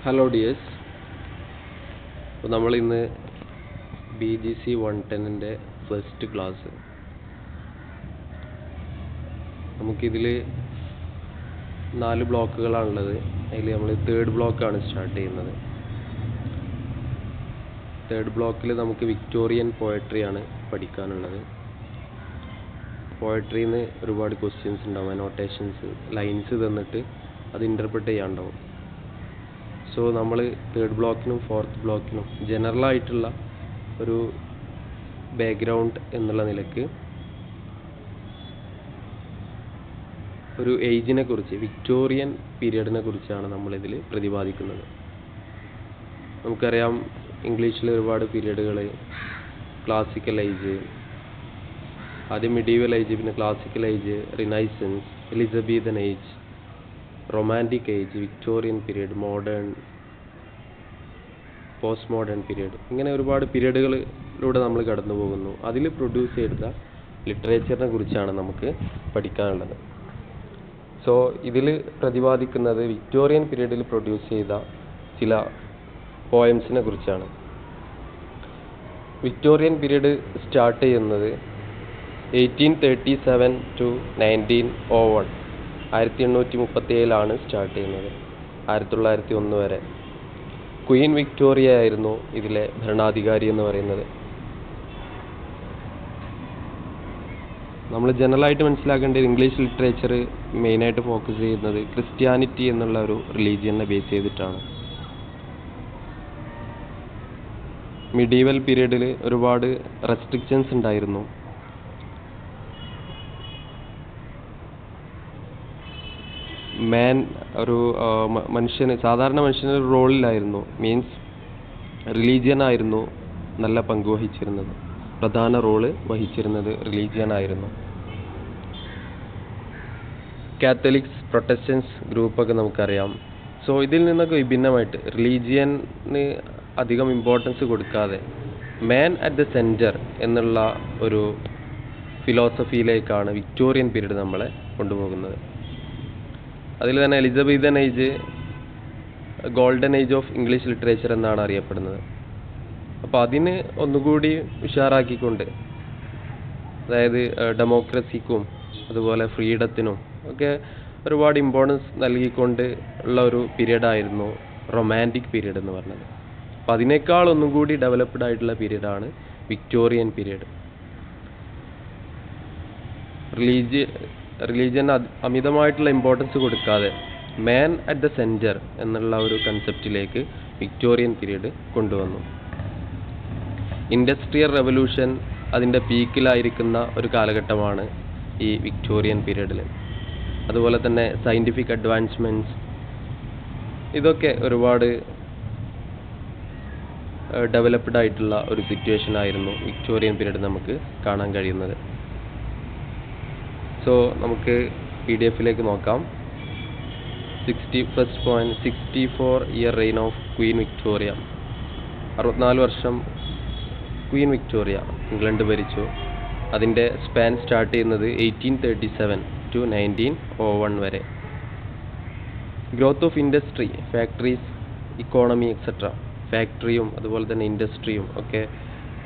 Hello dears. അപ്പോൾ നമ്മളിന്ന് BGC 110-ൻ്റെ first class. നമുക്കിതിൽ 4 ബ്ലോക്കുകളാണുള്ളത്. അതിൽ നമ്മൾ തേർഡ് ബ്ലോക്കാണ് സ്റ്റാർട്ട് ചെയ്യുന്നത്. തേർഡ് ബ്ലോക്കിൽ നമുക്ക് വിക്ടോറിയൻ പോയട്രിയാണ് പഠിക്കാനുള്ളത്. പോയട്രിയിൽ നിന്ന് ഒരുപാട് ക്വസ്റ്റ്യൻസ് ഉണ്ടാവും, അനോട്ടേഷൻസ്, ലൈൻസ് തന്നിട്ട് അത് ഇൻ്റർപ്രറ്റ് ചെയ്യാനുണ്ടാവും. സോ നമ്മൾ തേർഡ് ബ്ലോക്കിനും ഫോർത്ത് ബ്ലോക്കിനും ജനറലായിട്ടുള്ള ഒരു ബാക്ക്ഗ്രൗണ്ട് എന്നുള്ള നിലക്ക് ഒരു ഏജിനെ കുറിച്ച്, വിക്ടോറിയൻ പീരിയഡിനെ കുറിച്ചാണ് നമ്മളിതിൽ പ്രതിപാദിക്കുന്നത്. നമുക്കറിയാം, ഇംഗ്ലീഷിൽ ഒരുപാട് പീരിയഡുകൾ, ക്ലാസിക്കൽ ഏജ്, ആദ്യം മിഡീവൽ ഏജ്, പിന്നെ classical age, renaissance, Elizabethan age, romantic age, Victorian period, modern, post modern period, ഇങ്ങനെ ഒരുപാട് പീരിയഡുകളിലൂടെ നമ്മൾ കടന്നു പോകുന്നു. അതിൽ പ്രൊഡ്യൂസ് ചെയ്ത ലിറ്ററേച്ചറിനെ കുറിച്ചാണ് നമുക്ക് പഠിക്കാനുള്ളത്. സോ ഇതിൽ പ്രതിപാദിക്കുന്നത് വിക്ടോറിയൻ പീരിയഡിൽ പ്രൊഡ്യൂസ് ചെയ്ത ചില പോയംസിനെ കുറിച്ചാണ്. വിക്ടോറിയൻ പീരിയഡ് സ്റ്റാർട്ട് ചെയ്യുന്നത് 1837 to 1901, 1837 സ്റ്റാർട്ട് ചെയ്യുന്നത്, 1901 വരെ. ക്വീൻ വിക്ടോറിയ ആയിരുന്നു ഇതിലെ ഭരണാധികാരി എന്ന് പറയുന്നത്. നമ്മൾ ജനറലായിട്ട് മനസ്സിലാക്കേണ്ടത്, ഇംഗ്ലീഷ് ലിറ്ററേച്ചർ മെയിനായിട്ട് ഫോക്കസ് ചെയ്യുന്നത് ക്രിസ്ത്യാനിറ്റി എന്നുള്ള ഒരു റിലീജിയനെ ബേസ് ചെയ്തിട്ടാണ്. മിഡീവൽ പീരീഡിൽ ഒരുപാട് റെസ്ട്രിക്ഷൻസ് ഉണ്ടായിരുന്നു. മാൻ ഒരു മനുഷ്യന്, സാധാരണ മനുഷ്യന് ഒരു റോളിലായിരുന്നു. മീൻസ് റിലീജിയൻ ആയിരുന്നു നല്ല പങ്ക് വഹിച്ചിരുന്നത്. പ്രധാന റോള് വഹിച്ചിരുന്നത് റിലീജിയൻ ആയിരുന്നു. കാത്തലിക്സ്, പ്രൊട്ടസ്റ്റൻസ് ഗ്രൂപ്പൊക്കെ നമുക്കറിയാം. സോ ഇതിൽ നിന്നൊക്കെ വിഭിന്നമായിട്ട് റിലീജിയന് അധികം ഇമ്പോർട്ടൻസ് കൊടുക്കാതെ മാൻ അറ്റ് ദ സെൻറ്റർ എന്നുള്ള ഒരു ഫിലോസഫിയിലേക്കാണ് വിക്ടോറിയൻ പീരീഡ് നമ്മളെ കൊണ്ടുപോകുന്നത്. അതിൽ തന്നെ Elizabethan age golden age of English literature എന്നാണ് അറിയപ്പെടുന്നത്. അപ്പോൾ അതിന് ഒന്നുകൂടി ഉഷാറാക്കിക്കൊണ്ട്, അതായത് ഡെമോക്രസിക്കും അതുപോലെ ഫ്രീഡത്തിനും ഒക്കെ ഒരുപാട് ഇമ്പോർട്ടൻസ് നൽകിക്കൊണ്ട് ഉള്ള ഒരു പീരീഡായിരുന്നു റൊമാൻറ്റിക് പീരീഡ് എന്ന് പറഞ്ഞത്. അപ്പോൾ അതിനേക്കാൾ ഒന്നും കൂടി ഡെവലപ്ഡ് ആയിട്ടുള്ള പീരീഡാണ് വിക്ടോറിയൻ പീരീഡ്. റിലീജിയൻ അമിതമായിട്ടുള്ള ഇമ്പോർട്ടൻസ് കൊടുക്കാതെ മാൻ അറ്റ് ദ സെൻറ്റർ എന്നുള്ള ഒരു കൺസെപ്റ്റിലേക്ക് വിക്ടോറിയൻ പീരീഡ് കൊണ്ടുവന്നു. ഇൻഡസ്ട്രിയൽ റെവല്യൂഷൻ അതിൻ്റെ പീക്കിലായിരിക്കുന്ന ഒരു കാലഘട്ടമാണ് ഈ വിക്ടോറിയൻ പീരീഡിൽ. അതുപോലെ തന്നെ സയൻറ്റിഫിക് അഡ്വാൻസ്മെൻറ്റ്സ്, ഇതൊക്കെ ഒരുപാട് ഡെവലപ്ഡ് ആയിട്ടുള്ള ഒരു സിറ്റുവേഷൻ ആയിരുന്നു വിക്ടോറിയൻ പീരീഡ് നമുക്ക് കാണാൻ കഴിയുന്നത്. സോ നമുക്ക് PDF-ലേക്ക് നോക്കാം. 61st point, 64-year reign of Queen Victoria. 64 വർഷം ക്വീൻ വിക്ടോറിയ ഇംഗ്ലണ്ട് ഭരിച്ചു. അതിൻ്റെ സ്പാൻ സ്റ്റാർട്ട് ചെയ്യുന്നത് 1837 to 1901 വരെ. Growth of industry, factories, economy etcetera, ഫാക്ടറിയും അതുപോലെ തന്നെ ഇൻഡസ്ട്രിയും ഒക്കെ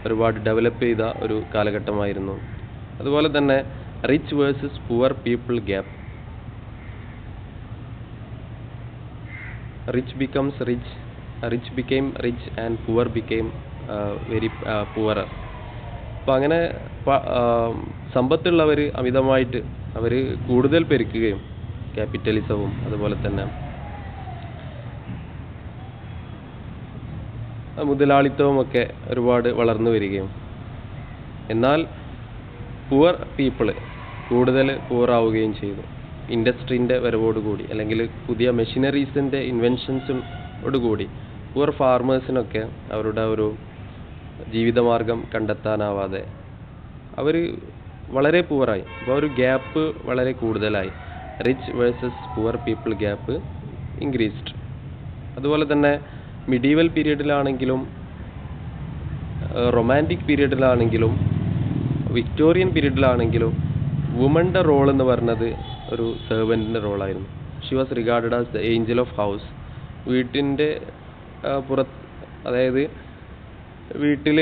ഒരുപാട് ഡെവലപ്പ് ചെയ്ത ഒരു കാലഘട്ടമായിരുന്നു. അതുപോലെ തന്നെ rich versus poor people gap. Rich became rich and poor became very poorer. അപ്പോൾ അങ്ങനെ സമ്പത്തുള്ളവർ അമിതമായിട്ട് അവർ കൂടുതൽ പെരുക്കുകയും ക്യാപിറ്റലിസവും അതുപോലെ തന്നെ മുതലാളിത്തവും ഒക്കെ ഒരുപാട് വളർന്നു വരികയും, എന്നാൽ പുവർ പീപ്പിൾ കൂടുതൽ പുവറാവുകയും ചെയ്തു. ഇൻഡസ്ട്രീൻ്റെ വരവോടുകൂടി, അല്ലെങ്കിൽ പുതിയ മെഷീനറീസിൻ്റെ ഇൻവെൻഷൻസോടുകൂടി പുവർ ഫാർമേഴ്സിനൊക്കെ അവരുടെ ഒരു ജീവിതമാർഗം കണ്ടെത്താനാവാതെ അവർ വളരെ പുവറായി. അപ്പോൾ ഒരു ഗ്യാപ്പ് വളരെ കൂടുതലായി. Rich versus poor people gap increased. അതുപോലെ തന്നെ മിഡീവൽ പീരീഡിലാണെങ്കിലും റൊമാൻറ്റിക് പീരീഡിലാണെങ്കിലും വിക്ടോറിയൻ പീരീഡിലാണെങ്കിലും വുമൻ്റെ റോൾ എന്ന് പറഞ്ഞത് ഒരു സെർവൻറ്റിൻ്റെ റോളായിരുന്നു. She was regarded as the angel of house വീട്ടിൻ്റെ പുറത്ത്, അതായത് വീട്ടിൽ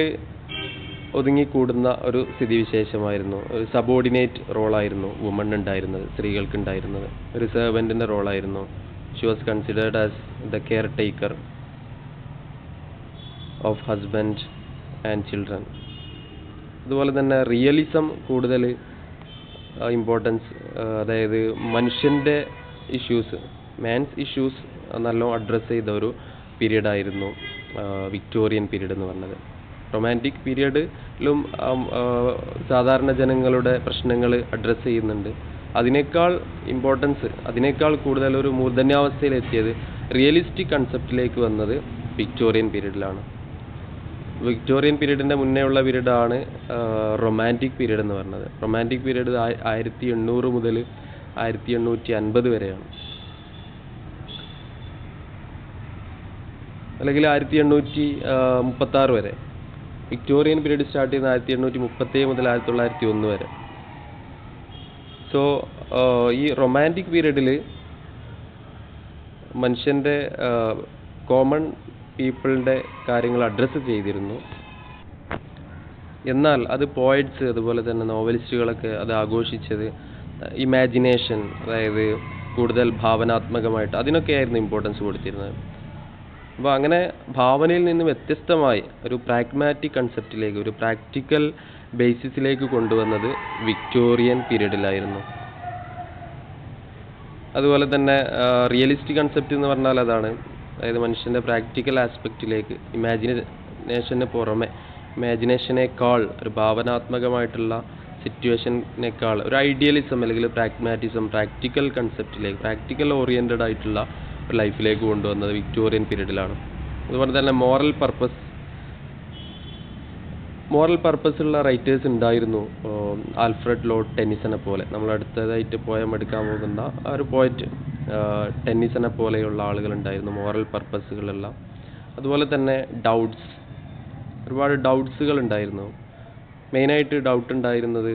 ഒതുങ്ങിക്കൂടുന്ന ഒരു സ്ഥിതിവിശേഷമായിരുന്നു. ഒരു സബോർഡിനേറ്റ് റോളായിരുന്നു വുമൺ ഉണ്ടായിരുന്നത്, സ്ത്രീകൾക്ക് ഉണ്ടായിരുന്നത്. ഒരു സെർവൻറ്റിൻ്റെ റോളായിരുന്നു. She was considered as the caretaker of husband and children. അതുപോലെ തന്നെ റിയലിസം കൂടുതൽ ഇമ്പോർട്ടൻസ്, അതായത് മനുഷ്യൻ്റെ ഇഷ്യൂസ്, മാൻസ് ഇഷ്യൂസ് നല്ലോണം അഡ്രസ്സ് ചെയ്ത ഒരു പീരീഡായിരുന്നു വിക്ടോറിയൻ പീരീഡ് എന്ന് പറഞ്ഞത്. റൊമാൻറ്റിക് പീരീഡിലും സാധാരണ ജനങ്ങളുടെ പ്രശ്നങ്ങൾ അഡ്രസ്സ് ചെയ്യുന്നുണ്ട്. അതിനേക്കാൾ ഇമ്പോർട്ടൻസ്, അതിനേക്കാൾ കൂടുതൽ ഒരു മൂർധന്യാവസ്ഥയിലെത്തിയത് റിയലിസ്റ്റിക് കൺസെപ്റ്റിലേക്ക് വന്നത് വിക്ടോറിയൻ പീരീഡിലാണ്. വിക്ടോറിയൻ പീരീഡിൻ്റെ മുന്നേ ഉള്ള പീരീഡാണ് റൊമാൻറ്റിക് പീരീഡ് എന്ന് പറഞ്ഞത്. റൊമാൻറ്റിക് പീരീഡ് 1800 മുതൽ 1850 വരെയാണ്, അല്ലെങ്കിൽ 1836 വരെ. വിക്ടോറിയൻ പീരീഡ് സ്റ്റാർട്ട് ചെയ്യുന്നത് 1837 മുതൽ 1901 വരെ. സോ ഈ റൊമാൻറ്റിക് പീരീഡിൽ മനുഷ്യൻ്റെ കോമൺ പീപ്പിളിൻ്റെ കാര്യങ്ങൾ അഡ്രസ്സ് ചെയ്തിരുന്നു. എന്നാൽ അത് പോയറ്റ്സ്, അതുപോലെ തന്നെ നോവലിസ്റ്റുകളൊക്കെ അത് ആഘോഷിച്ചത് ഇമാജിനേഷൻ, അതായത് കൂടുതൽ ഭാവനാത്മകമായിട്ട് അതിനൊക്കെയായിരുന്നു ഇമ്പോർട്ടൻസ് കൊടുത്തിരുന്നത്. അപ്പോൾ അങ്ങനെ ഭാവനയിൽ നിന്ന് വ്യത്യസ്തമായി ഒരു പ്രാഗ്മാറ്റിക് കൺസെപ്റ്റിലേക്ക്, ഒരു പ്രാക്ടിക്കൽ ബേസിസിലേക്ക് കൊണ്ടുവന്നത് വിക്ടോറിയൻ പീരീഡിലായിരുന്നു. അതുപോലെ തന്നെ റിയലിസ്റ്റിക് കൺസെപ്റ്റ് എന്ന് പറഞ്ഞാൽ അതാണ്, അതായത് മനുഷ്യൻ്റെ പ്രാക്ടിക്കൽ ആസ്പെക്റ്റിലേക്ക്, ഇമാജിനേഷന് പുറമെ, ഇമാജിനേഷനേക്കാൾ ഒരു ഭാവനാത്മകമായിട്ടുള്ള സിറ്റുവേഷനേക്കാൾ ഒരു ഐഡിയലിസം അല്ലെങ്കിൽ പ്രാഗ്മാറ്റിസം, പ്രാക്ടിക്കൽ കൺസെപ്റ്റിലേക്ക്, പ്രാക്ടിക്കൽ ഓറിയൻറ്റഡ് ആയിട്ടുള്ള ഒരു ലൈഫിലേക്ക് കൊണ്ടുവന്നത് വിക്ടോറിയൻ പീരീഡിലാണ്. അതുപോലെ തന്നെ മോറൽ പർപ്പസ് ഉള്ള റൈറ്റേഴ്സ് ഉണ്ടായിരുന്നു. ആൽഫ്രഡ് ലോർഡ് ടെന്നിസനെ പോലെ, നമ്മൾ അടുത്തതായിട്ട് പോയം എടുക്കാൻ പോകുന്ന ആ ഒരു പോയറ്റ് ടെന്നിസനെ പോലെയുള്ള ആളുകളുണ്ടായിരുന്നു, മോറൽ പർപ്പസുകളുള്ള. അതുപോലെ തന്നെ ഒരുപാട് ഡൗട്ട്സുകൾ ഉണ്ടായിരുന്നു. മെയിനായിട്ട് ഡൗട്ട് ഉണ്ടായിരുന്നത്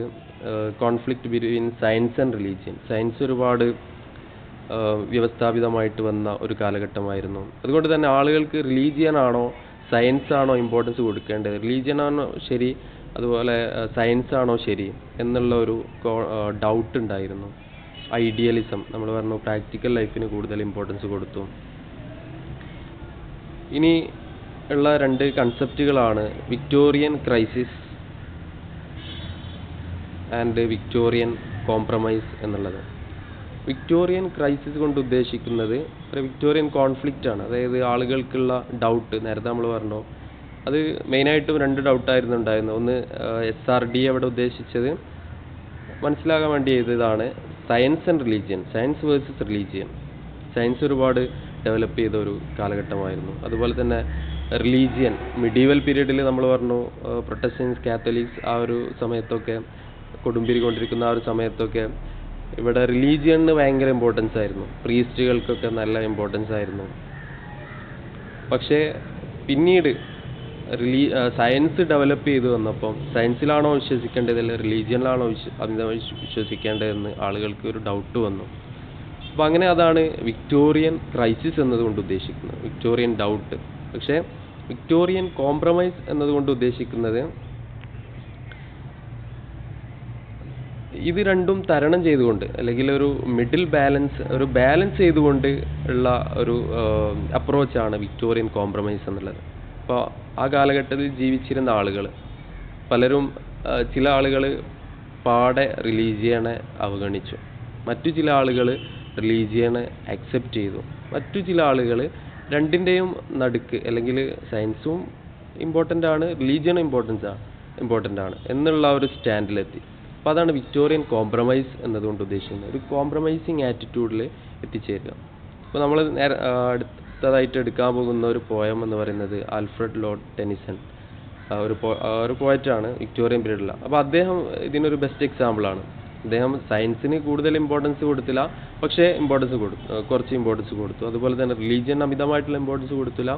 conflict between science and religion. Science ഒരുപാട് വ്യവസ്ഥാപിതമായിട്ട് വന്ന ഒരു കാലഘട്ടമായിരുന്നു. അതുകൊണ്ട് തന്നെ ആളുകൾക്ക് റിലീജിയൻ ആണോ സയൻസ് ആണോ ഇമ്പോർട്ടൻസ് കൊടുക്കേണ്ടത്, റിലീജിയൻ ആണോ ശരി, അതുപോലെ സയൻസ് ആണോ ശരി എന്നുള്ള ഒരു ഡൗട്ട് ഉണ്ടായിരുന്നു. ഐഡിയലിസം, നമ്മൾ പറഞ്ഞു പ്രാക്ടിക്കൽ ലൈഫിന് കൂടുതൽ ഇമ്പോർട്ടൻസ് കൊടുത്തു. ഇനി ഉള്ള രണ്ട് കൺസെപ്റ്റുകളാണ് Victorian crisis and Victorian compromise എന്നുള്ളത്. വിക്ടോറിയൻ ക്രൈസിസ് കൊണ്ട് ഉദ്ദേശിക്കുന്നത് വിക്ടോറിയൻ കോൺഫ്ലിക്റ്റ് ആണ്. അതായത് ആളുകൾക്കുള്ള ഡൗട്ട്, നേരത്തെ നമ്മൾ പറഞ്ഞു, അത് മെയിനായിട്ടും രണ്ട് ഡൗട്ടായിരുന്നു ഉണ്ടായിരുന്നത്. ഒന്ന് SRD അവിടെ ഉദ്ദേശിച്ചത് മനസ്സിലാകാൻ വേണ്ടി ചെയ്തതാണ് science and religion, science versus religion. Science ഒരുപാട് ഡെവലപ്പ് ചെയ്ത ഒരു കാലഘട്ടമായിരുന്നു. അതുപോലെ തന്നെ റിലീജിയൻ, മിഡീവൽ പീരീഡിൽ നമ്മൾ പറഞ്ഞു പ്രൊട്ടസ്റ്റൻസ്, കാത്തലിക്സ് ആ ഒരു സമയത്തൊക്കെ, കൊടുമ്പിരി കൊണ്ടിരിക്കുന്ന ആ ഒരു സമയത്തൊക്കെ ഇവിടെ റിലീജിയന് ഭയങ്കര ഇമ്പോർട്ടൻസ് ആയിരുന്നു, പ്രീസ്റ്റുകൾക്കൊക്കെ നല്ല ഇമ്പോർട്ടൻസ് ആയിരുന്നു. പക്ഷേ പിന്നീട് സയൻസ് ഡെവലപ്പ് ചെയ്തു വന്നപ്പം സയൻസിലാണോ വിശ്വസിക്കേണ്ടത് അല്ലെങ്കിൽ റിലീജിയനിലാണോ വിശ്വസിക്കേണ്ടതെന്ന് ആളുകൾക്ക് ഒരു ഡൗട്ട് വന്നു. അപ്പോൾ അങ്ങനെ അതാണ് വിക്ടോറിയൻ ക്രൈസിസ് എന്നതുകൊണ്ട് ഉദ്ദേശിക്കുന്നത്, വിക്ടോറിയൻ ഡൗട്ട്. പക്ഷേ വിക്ടോറിയൻ കോംപ്രമൈസ് എന്നതുകൊണ്ട് ഉദ്ദേശിക്കുന്നത് ഇത് രണ്ടും തരണം ചെയ്തുകൊണ്ട്, അല്ലെങ്കിൽ ഒരു മിഡിൽ ബാലൻസ്, ഒരു ബാലൻസ് ചെയ്തുകൊണ്ട് ഉള്ള ഒരു അപ്രോച്ചാണ് വിക്ടോറിയൻ കോംപ്രമൈസ് എന്നുള്ളത്. അപ്പോൾ ആ കാലഘട്ടത്തിൽ ജീവിച്ചിരുന്ന ആളുകൾ പലരും, ചില ആളുകൾ പാടെ റിലീജിയനെ അവഗണിച്ചു, മറ്റു ചില ആളുകൾ റിലീജിയനെ അക്സെപ്റ്റ് ചെയ്തു, മറ്റു ചില ആളുകൾ രണ്ടിൻ്റെയും നടുക്ക്, അല്ലെങ്കിൽ സയൻസും ഇമ്പോർട്ടൻ്റ് ആണ് റിലീജിയനും ഇമ്പോർട്ടൻ്റ് ആണ് എന്നുള്ള ഒരു സ്റ്റാൻഡിലെത്തി. അപ്പോൾ അതാണ് വിക്ടോറിയൻ കോംപ്രമൈസ് എന്നതുകൊണ്ട് ഉദ്ദേശിക്കുന്നത്, ഒരു കോംപ്രമൈസിങ് ആറ്റിറ്റ്യൂഡിൽ എത്തിച്ചേരുക. അപ്പോൾ നമ്മൾ അടുത്തതായിട്ട് എടുക്കാൻ പോകുന്ന ഒരു പോയം എന്ന് പറയുന്നത് ആൽഫ്രഡ് ലോർഡ് ടെന്നിസൺ, ഒരു പോയറ്റാണ് വിക്ടോറിയൻ പീരീഡിൽ. അപ്പോൾ അദ്ദേഹം ഇതിനൊരു ബെസ്റ്റ് എക്സാമ്പിളാണ്. അദ്ദേഹം സയൻസിന് കൂടുതൽ ഇമ്പോർട്ടൻസ് കൊടുത്തില്ല, പക്ഷേ കുറച്ച് ഇമ്പോർട്ടൻസ് കൊടുത്തു. അതുപോലെ തന്നെ റിലീജിയൻ അമിതമായിട്ടുള്ള ഇമ്പോർട്ടൻസ് കൊടുത്തില്ല,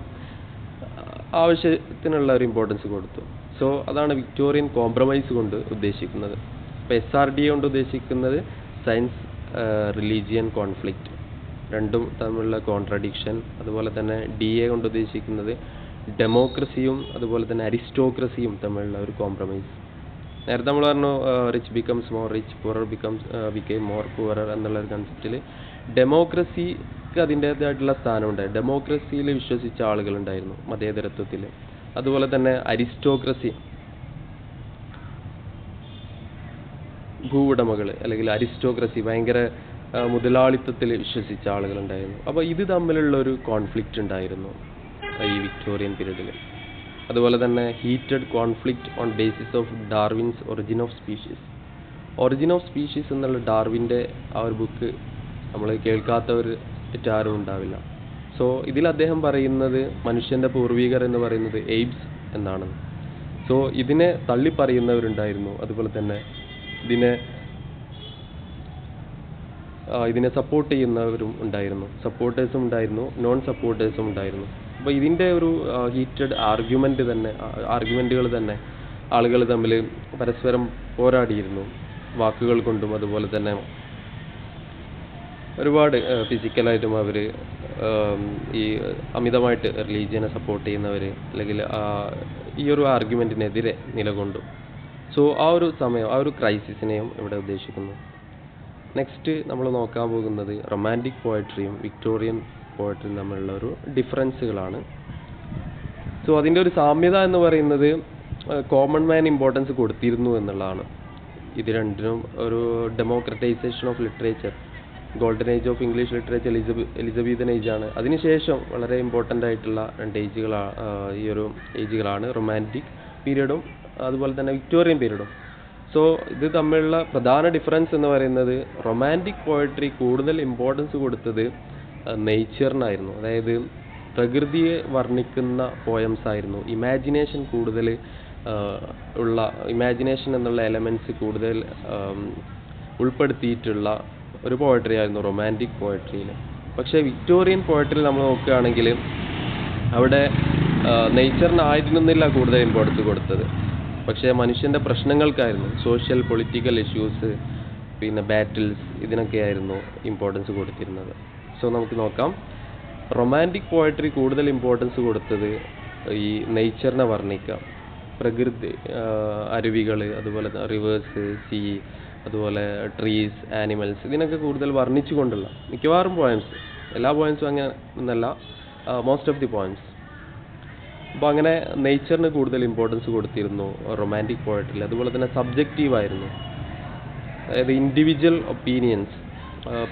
ആവശ്യത്തിനുള്ള ഒരു ഇമ്പോർട്ടൻസ് കൊടുത്തു. സോ അതാണ് വിക്ടോറിയൻ കോംപ്രമൈസ് കൊണ്ട് ഉദ്ദേശിക്കുന്നത്. ഇപ്പോൾ SRD കൊണ്ട് ഉദ്ദേശിക്കുന്നത് സയൻസ് റിലീജിയൻ കോൺഫ്ലിക്റ്റ്. രണ്ടും തമ്മിലുള്ള കോൺട്രഡിക്ഷൻ, അതുപോലെ തന്നെ DA കൊണ്ട് ഉദ്ദേശിക്കുന്നത് ഡെമോക്രസിയും അതുപോലെ തന്നെ അരിസ്റ്റോക്രസിയും തമ്മിലുള്ള ഒരു കോംപ്രമൈസ്. നേരത്തെ നമ്മൾ പറഞ്ഞു rich becomes more rich, poor became more poorer എന്നുള്ള ഒരു കൺസെപ്റ്റിൽ ഡെമോക്രസിക്ക് അതിൻ്റേതായിട്ടുള്ള സ്ഥാനമുണ്ട്. ഡെമോക്രസിയിൽ വിശ്വസിച്ച ആളുകളുണ്ടായിരുന്നു മതേതരത്വത്തിൽ. അതുപോലെ തന്നെ അരിസ്റ്റോക്രസി, ഭൂവുടമകൾ അല്ലെങ്കിൽ അരിസ്റ്റോക്രസി ഭയങ്കര മുതലാളിത്തത്തിൽ വിശ്വസിച്ച ആളുകളുണ്ടായിരുന്നു. അപ്പോൾ ഇത് തമ്മിലുള്ള ഒരു കോൺഫ്ലിക്റ്റ് ഉണ്ടായിരുന്നു ഈ വിക്ടോറിയൻ പീരീഡിൽ. അതുപോലെ തന്നെ heated conflict on basis of Darwin's origin of species. Origin of species എന്നുള്ള ഡാർവിൻ്റെ ആ ഒരു ബുക്ക് നമ്മൾ കേൾക്കാത്തവർ ആരും ഉണ്ടാവില്ല. സോ ഇതിൽ അദ്ദേഹം പറയുന്നത് മനുഷ്യൻ്റെ പൂർവികർ എന്ന് പറയുന്നത് എയ്ബ്സ് എന്നാണ്. സോ ഇതിനെ തള്ളി പറയുന്നവരുണ്ടായിരുന്നു. അതുപോലെ തന്നെ ഇതിനെ സപ്പോർട്ട് ചെയ്യുന്നവരും ഉണ്ടായിരുന്നു. സപ്പോർട്ടേഴ്സും ഉണ്ടായിരുന്നു, നോൺ സപ്പോർട്ടേഴ്സും ഉണ്ടായിരുന്നു. അപ്പോൾ ഇതിൻ്റെ ഒരു ഹീറ്റഡ് ആർഗ്യുമെൻറ്റുകൾ തന്നെ ആളുകൾ തമ്മിൽ പരസ്പരം പോരാടിയിരുന്നു, വാക്കുകൾ കൊണ്ടും. അതുപോലെ തന്നെ ഒരുപാട് ഫിസിക്കലായിട്ടും അവർ ഈ അമിതമായിട്ട് റിലീജിയനെ സപ്പോർട്ട് ചെയ്യുന്നവർ അല്ലെങ്കിൽ ഈ ഒരു ആർഗ്യുമെൻറ്റിനെതിരെ നിലകൊണ്ടു. സോ ആ ഒരു സമയം, ആ ഒരു ക്രൈസിസിനെയും ഇവിടെ ഉദ്ദേശിക്കുന്നു. നെക്സ്റ്റ് നമ്മൾ നോക്കാൻ പോകുന്നത് റൊമാൻറ്റിക് പോയട്രിയും വിക്ടോറിയൻ പോയട്രിയും തമ്മിലുള്ള ഒരു ഡിഫറൻസുകളാണ്. സോ അതിൻ്റെ ഒരു സാമ്യത എന്ന് പറയുന്നത് കോമൺ മാൻ ഇമ്പോർട്ടൻസ് കൊടുത്തിരുന്നു എന്നുള്ളതാണ്. ഇത് രണ്ടിനും ഒരു democratisation of literature, golden age of English literature Elizabethan ഏജാണ്. അതിനുശേഷം വളരെ ഇമ്പോർട്ടൻ്റ് ആയിട്ടുള്ള രണ്ട് ഈ ഒരു ഏജുകളാണ് റൊമാൻറ്റിക് പീരീഡും അതുപോലെ തന്നെ വിക്ടോറിയൻ പീരീഡും. സോ ഇത് തമ്മിലുള്ള പ്രധാന ഡിഫറൻസ് എന്ന് പറയുന്നത് റൊമാൻറ്റിക് പോയട്രി കൂടുതൽ ഇമ്പോർട്ടൻസ് കൊടുത്തത് നേച്ചറിനായിരുന്നു. അതായത് പ്രകൃതിയെ വർണ്ണിക്കുന്ന പോയംസ് ആയിരുന്നു. ഇമാജിനേഷൻ കൂടുതൽ ഇമാജിനേഷൻ എന്നുള്ള എലമെൻറ്റ്സ് കൂടുതൽ ഉൾപ്പെടുത്തിയിട്ടുള്ള ഒരു പോയട്രി ആയിരുന്നു റൊമാൻറ്റിക് പോയട്രിയിൽ. പക്ഷേ വിക്ടോറിയൻ പോയട്രിയിൽ നമ്മൾ നോക്കുകയാണെങ്കിൽ അവിടെ നേച്ചറിനായിരുന്നില്ല കൂടുതൽ ഇമ്പോർട്ടൻസ് കൊടുത്തത്, പക്ഷേ മനുഷ്യൻ്റെ പ്രശ്നങ്ങൾക്കായിരുന്നു. സോഷ്യൽ പൊളിറ്റിക്കൽ ഇഷ്യൂസ്, പിന്നെ ബാറ്റിൽസ്, ഇതിനൊക്കെയായിരുന്നു ഇമ്പോർട്ടൻസ് കൊടുത്തിരുന്നത്. സോ നമുക്ക് നോക്കാം. റൊമാൻറ്റിക് പോയട്രി കൂടുതൽ ഇമ്പോർട്ടൻസ് കൊടുത്തത് ഈ നേച്ചറിനെ വർണ്ണിക്കാം, പ്രകൃതി, അരുവികൾ, അതുപോലെ റിവേഴ്സ്, സീ, അതുപോലെ ട്രീസ്, ആനിമൽസ്, ഇതിനൊക്കെ കൂടുതൽ വർണ്ണിച്ചു കൊണ്ടുള്ള മിക്കവാറും പോയംസ്, എല്ലാ പോയംസും അങ്ങനെ എന്നല്ല, മോസ്റ്റ് ഓഫ് ദി പോയംസ്. അപ്പോൾ അങ്ങനെ നേച്ചറിന് കൂടുതൽ ഇമ്പോർട്ടൻസ് കൊടുത്തിരുന്നു റൊമാൻറ്റിക് പോയട്രിയിൽ. അതുപോലെ തന്നെ സബ്ജക്റ്റീവായിരുന്നു, അതായത് ഇൻഡിവിജ്വൽ ഒപ്പീനിയൻസ്,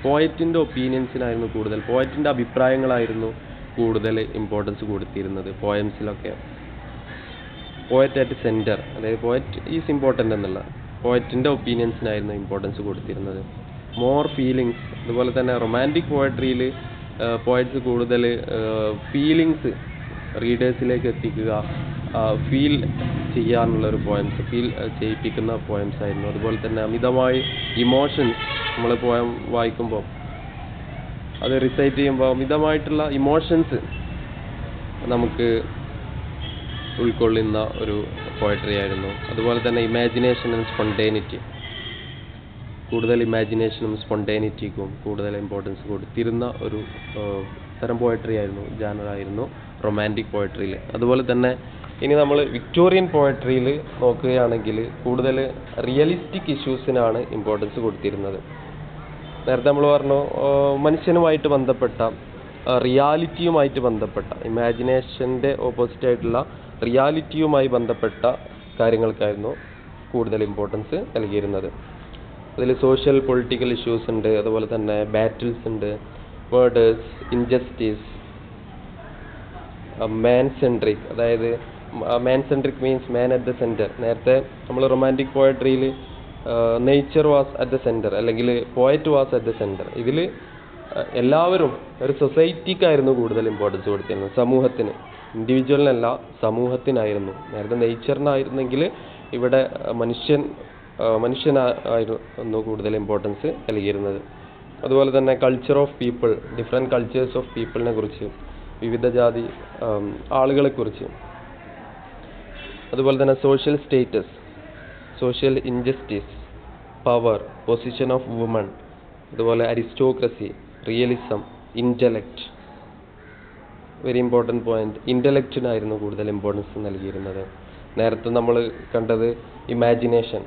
പോയറ്റിൻ്റെ ഒപ്പീനിയൻസിനായിരുന്നു കൂടുതൽ, പോയറ്റിൻ്റെ അഭിപ്രായങ്ങളായിരുന്നു കൂടുതൽ ഇമ്പോർട്ടൻസ് കൊടുത്തിരുന്നത് പോയംസിലൊക്കെ. പോയറ്റ് അറ്റ് സെൻറ്റർ, അതായത് പോയറ്റ് ഈസ് ഇമ്പോർട്ടൻ്റ് എന്നുള്ള പോയറ്റിൻ്റെ ഒപ്പീനിയൻസിനായിരുന്നു ഇമ്പോർട്ടൻസ് കൊടുത്തിരുന്നത്. മോർ ഫീലിങ്സ്, അതുപോലെ തന്നെ റൊമാൻറ്റിക് പോയട്രിയിൽ പോയറ്റ്സ് കൂടുതൽ ഫീലിങ്സ് റീഡേഴ്സിലേക്ക് എത്തിക്കുക, ഫീൽ ചെയ്യാനുള്ളൊരു പോയംസ്, ഫീൽ ചെയ്യിപ്പിക്കുന്ന പോയംസ് ആയിരുന്നു. അതുപോലെ തന്നെ അമിതമായി ഇമോഷൻസ്, നമ്മൾ പോയം വായിക്കുമ്പോൾ അത് റിസൈറ്റ് ചെയ്യുമ്പോൾ അമിതമായിട്ടുള്ള ഇമോഷൻസ് നമുക്ക് ഉൾക്കൊള്ളുന്ന ഒരു പോയട്രി ആയിരുന്നു. അതുപോലെ തന്നെ ഇമാജിനേഷൻ ആൻഡ് സ്പോണ്ടേനിറ്റി, കൂടുതൽ ഇമാജിനേഷനും സ്പോണ്ടേനിറ്റിക്കും കൂടുതൽ ഇമ്പോർട്ടൻസ് കൊടുത്തിരുന്ന ഒരു തരം പോയട്രി ആയിരുന്നു, ജാനറായിരുന്നു റൊമാൻറ്റിക് പോയട്രിയിൽ. അതുപോലെ തന്നെ ഇനി നമ്മൾ വിക്ടോറിയൻ പോയട്രിയിൽ നോക്കുകയാണെങ്കിൽ കൂടുതൽ റിയലിസ്റ്റിക് ഇഷ്യൂസിനാണ് ഇമ്പോർട്ടൻസ് കൊടുത്തിരുന്നത്. നേരത്തെ നമ്മൾ പറഞ്ഞു മനുഷ്യനുമായിട്ട് ബന്ധപ്പെട്ട, റിയാലിറ്റിയുമായിട്ട് ബന്ധപ്പെട്ട, ഇമാജിനേഷൻ്റെ ഓപ്പോസിറ്റായിട്ടുള്ള റിയാലിറ്റിയുമായി ബന്ധപ്പെട്ട കാര്യങ്ങൾക്കായിരുന്നു കൂടുതൽ ഇമ്പോർട്ടൻസ് നൽകിയിരുന്നത്. അതിൽ സോഷ്യൽ പൊളിറ്റിക്കൽ ഇഷ്യൂസ് ഉണ്ട്, അതുപോലെ തന്നെ ബാറ്റിൽസ് ഉണ്ട്, മേർഡേഴ്സ്, ഇൻജസ്റ്റിസ്, മാൻ സെൻട്രിക്, അതായത് man centric means man at the centre. നേരത്തെ നമ്മൾ റൊമാൻറ്റിക് പോയട്രിയിൽ nature was at the centre അല്ലെങ്കിൽ poet was at the centre. ഇതിൽ എല്ലാവരും ഒരു സൊസൈറ്റിക്കായിരുന്നു കൂടുതൽ ഇമ്പോർട്ടൻസ് കൊടുത്തിരുന്നത്, സമൂഹത്തിന്, ഇൻഡിവിജ്വലിനല്ല സമൂഹത്തിനായിരുന്നു. നേരത്തെ നേച്ചറിനായിരുന്നെങ്കിൽ ഇവിടെ മനുഷ്യനായിരുന്നു കൂടുതൽ ഇമ്പോർട്ടൻസ് നൽകിയിരുന്നത്. അതുപോലെ തന്നെ culture of people, different cultures of പീപ്പിളിനെ കുറിച്ച്, വിവിധ ജാതി ആളുകളെക്കുറിച്ച്, അതുപോലെ തന്നെ social status, social injustice, power, position of woman, അതുപോലെ aristocracy, realism, intellect, very important point. ഇൻ്റലക്റ്റിനായിരുന്നു കൂടുതൽ ഇമ്പോർട്ടൻസ് നൽകിയിരുന്നത്. നേരത്തെ നമ്മൾ കണ്ടത് ഇമാജിനേഷൻ.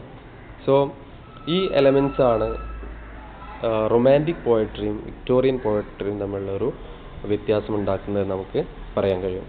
സോ ഈ എലമെൻസ് ആണ് റൊമാൻറ്റിക് പോയട്രിയും വിക്ടോറിയൻ പോയട്രിയും തമ്മിലുള്ള ഒരു വ്യത്യാസം ഉണ്ടാക്കുന്നത് നമുക്ക് പറയാൻ കഴിയും.